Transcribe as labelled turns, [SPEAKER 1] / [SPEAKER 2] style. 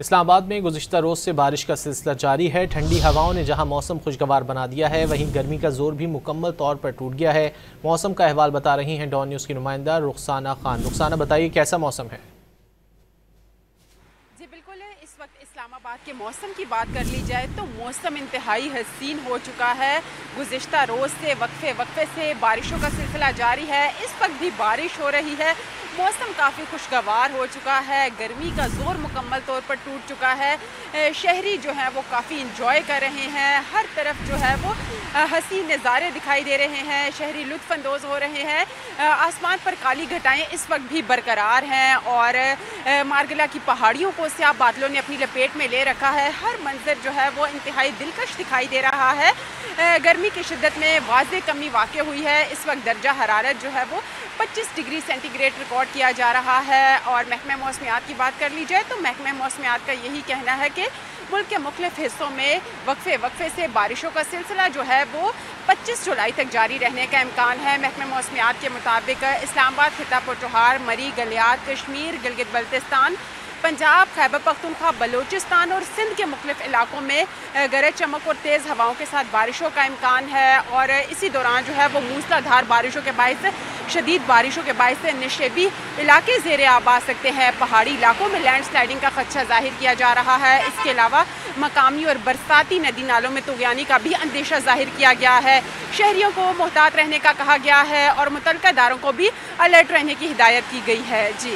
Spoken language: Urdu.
[SPEAKER 1] اسلام آباد میں گزشتہ روز سے بارش کا سلسلہ جاری ہے۔ ٹھنڈی ہواؤں نے جہاں موسم خوشگوار بنا دیا ہے، وہیں گرمی کا زور بھی مکمل طور پر ٹوٹ گیا ہے۔ موسم کا احوال بتا رہی ہیں ڈان نیوز کی نمائندہ رخسانہ خان۔ رخسانہ، بتائیے کیسا موسم ہے؟
[SPEAKER 2] جی بالکل، اس وقت اسلام آباد کے موسم کی بات کر لی جائے تو موسم انتہائی حسین ہو چکا ہے۔ گزشتہ روز سے وقفے سے بارشوں کا سلسلہ جاری ہے۔ اس وقت بھی بارش ہو رہی ہے۔ موسم کافی خوشگوار ہو چکا ہے۔ گرمی کا زور مکمل طور پر ٹوٹ چکا ہے۔ شہری جو ہیں وہ کافی انجوائے کر رہے ہیں۔ ہر طرف جو ہے وہ حسین نظارے دکھائی دے رہے ہیں۔ شہری لطف اندوز ہو رہے ہیں۔ آسمان پر کالی گھٹائیں اس وقت بھی برقرار ہیں اور مارگلا کی پہاڑیوں کو سیاہ بادلوں نے اپنی لپیٹ میں لے رکھا ہے۔ ہر منظر جو ہے وہ انتہائی دلکش دکھائی دے رہا ہے۔ گرمی کی شدت میں واضح کمی واقع ہوئی ہے۔ اس وقت درجہ حرارت جو ہے وہ 25 ڈگری سینٹی گریڈ ریکارڈ کیا جا رہا ہے۔ اور محکمہ موسمیات کی بات کر لی جائے تو محکمہ موسمیات کا یہی کہنا ہے کہ ملک کے مختلف حصوں میں وقفے سے بارشوں کا سلسلہ جو ہے وہ 25 جولائی تک جاری رہنے کا امکان ہے۔ محکمہ موسمیات کے مطابق اسلام آباد، خطہ پٹوہار، مری، گلیات، کشمیر، گلگت بلتستان، پنجاب، خیبر پختونخوا، بلوچستان اور سندھ کے مختلف علاقوں میں گرج چمک اور تیز ہواؤں کے ساتھ بارشوں کا امکان ہے۔ اور اسی دوران جو ہے وہ موسلا دھار بارشوں کے باعث شدید بارشوں کے باعث نشیبی علاقے زیر آب آ سکتے ہیں۔ پہاڑی علاقوں میں لینڈ سلائڈنگ کا خدشہ ظاہر کیا جا رہا ہے۔ اس کے علاوہ مقامی اور برساتی ندی نالوں میں طغیانی کا بھی اندیشہ ظاہر کیا گیا ہے۔ شہریوں کو محتاط رہنے کا کہا گیا ہے اور متعلقہ اداروں کو بھی الرٹ رہنے کی ہدایت کی گئی ہے۔ جی